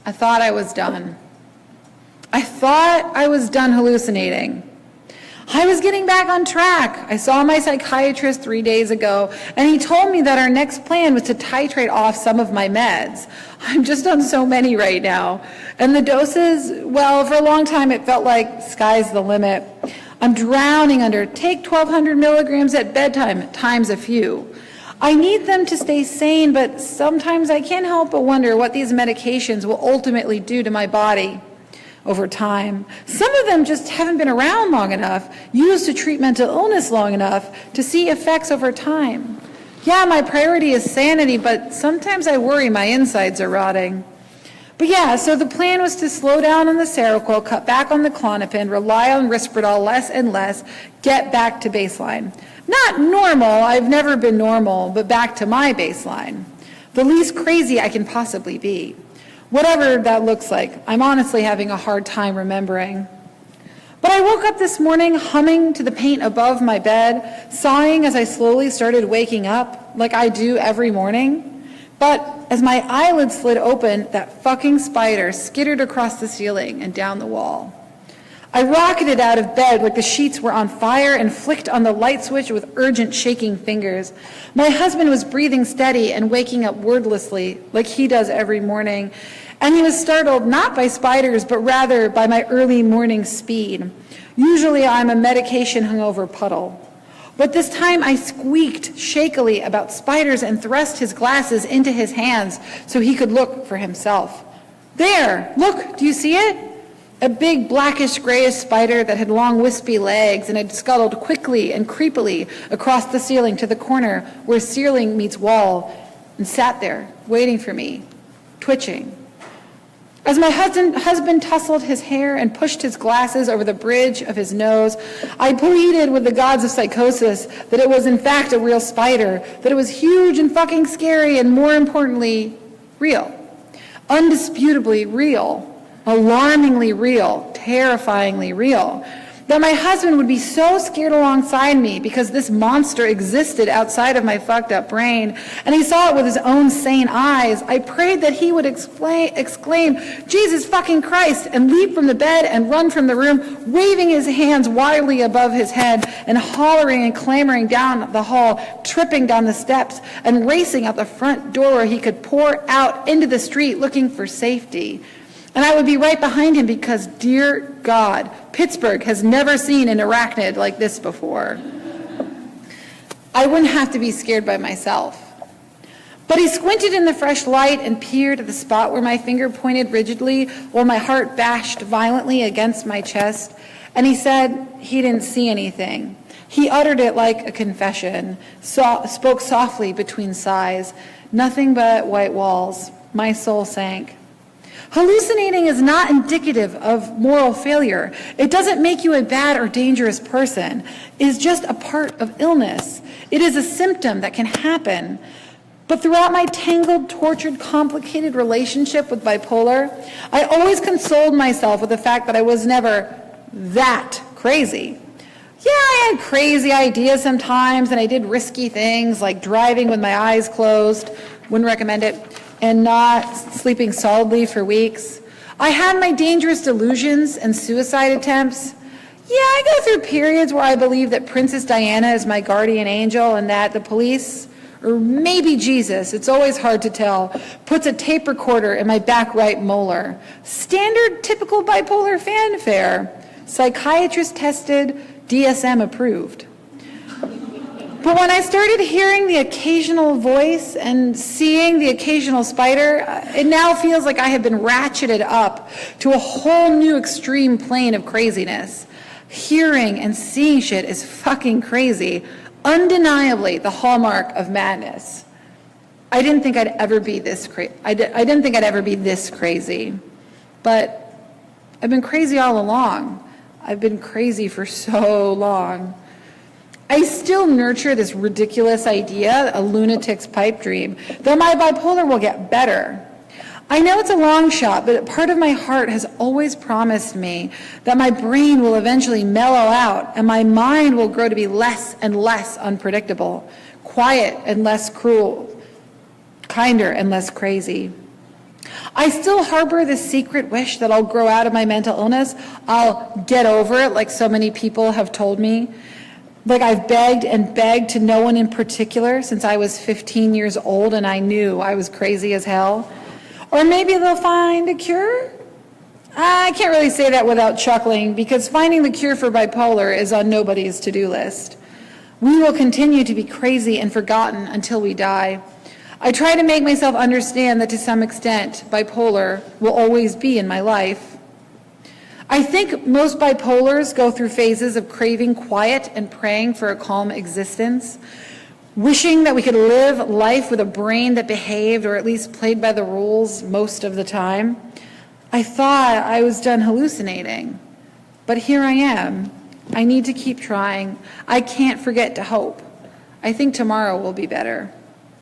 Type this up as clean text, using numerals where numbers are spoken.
I thought I was done. I thought I was done hallucinating. I was getting back on track. I saw my psychiatrist 3 days ago, and he told me that our next plan was to titrate off some of my meds. I'm just on so many right now. And the doses, well, for a long time it felt like sky's the limit. I'm drowning under, take 1,200 milligrams at bedtime, times a few. I need them to stay sane, but sometimes I can't help but wonder what these medications will ultimately do to my body over time. Some of them just haven't been around long enough, used to treat mental illness long enough to see effects over time. Yeah, my priority is sanity, but sometimes I worry my insides are rotting. But yeah, so the plan was to slow down on the Seroquel, cut back on the Klonopin, rely on Risperdal less and less, get back to baseline. Not normal, I've never been normal, but back to my baseline. The least crazy I can possibly be. Whatever that looks like, I'm honestly having a hard time remembering. But I woke up this morning humming to the paint above my bed, sighing as I slowly started waking up, like I do every morning. But as my eyelids slid open, that fucking spider skittered across the ceiling and down the wall. I rocketed out of bed like the sheets were on fire and flicked on the light switch with urgent shaking fingers. My husband was breathing steady and waking up wordlessly, like he does every morning. And he was startled not by spiders, but rather by my early morning speed. Usually I'm a medication hungover puddle. But this time I squeaked shakily about spiders and thrust his glasses into his hands so he could look for himself. There, look, do you see it? A big blackish grayish spider that had long wispy legs and had scuttled quickly and creepily across the ceiling to the corner where ceiling meets wall and sat there waiting for me, twitching. As my husband tousled his hair and pushed his glasses over the bridge of his nose, I pleaded with the gods of psychosis that it was in fact a real spider, that it was huge and fucking scary and more importantly, real. Undisputably real. Alarmingly real, terrifyingly real, that my husband would be so scared alongside me because this monster existed outside of my fucked up brain, and he saw it with his own sane eyes. I prayed that he would exclaim, Jesus fucking Christ, and leap from the bed and run from the room, waving his hands wildly above his head and hollering and clamoring down the hall, tripping down the steps and racing out the front door where he could pour out into the street looking for safety. And I would be right behind him because, dear God, Pittsburgh has never seen an arachnid like this before. I wouldn't have to be scared by myself. But he squinted in the fresh light and peered at the spot where my finger pointed rigidly while my heart bashed violently against my chest. And he said he didn't see anything. He uttered it like a confession, spoke softly between sighs. Nothing but white walls. My soul sank. Hallucinating is not indicative of moral failure. It doesn't make you a bad or dangerous person. It is just a part of illness. It is a symptom that can happen. But throughout my tangled, tortured, complicated relationship with bipolar, I always consoled myself with the fact that I was never that crazy. Yeah, I had crazy ideas sometimes, and I did risky things like driving with my eyes closed, wouldn't recommend it, and not sleeping solidly for weeks. I had my dangerous delusions and suicide attempts. Yeah, I go through periods where I believe that Princess Diana is my guardian angel and that the police, or maybe Jesus, it's always hard to tell, puts a tape recorder in my back right molar. Standard, typical bipolar fanfare. Psychiatrist tested, DSM approved. But when I started hearing the occasional voice and seeing the occasional spider, it now feels like I have been ratcheted up to a whole new extreme plane of craziness. Hearing and seeing shit is fucking crazy. Undeniably the hallmark of madness. I didn't think I'd ever be this crazy. I didn't think I'd ever be this crazy. But I've been crazy all along. I've been crazy for so long. I still nurture this ridiculous idea, a lunatic's pipe dream, that my bipolar will get better. I know it's a long shot, but part of my heart has always promised me that my brain will eventually mellow out and my mind will grow to be less and less unpredictable, quiet and less cruel, kinder and less crazy. I still harbor this secret wish that I'll grow out of my mental illness. I'll get over it, like so many people have told me. Like I've begged and begged to no one in particular since I was 15 years old and I knew I was crazy as hell. Or maybe they'll find a cure? I can't really say that without chuckling because finding the cure for bipolar is on nobody's to-do list. We will continue to be crazy and forgotten until we die. I try to make myself understand that to some extent, bipolar will always be in my life. I think most bipolars go through phases of craving quiet and praying for a calm existence, wishing that we could live life with a brain that behaved or at least played by the rules most of the time. I thought I was done hallucinating, but here I am. I need to keep trying. I can't forget to hope. I think tomorrow will be better.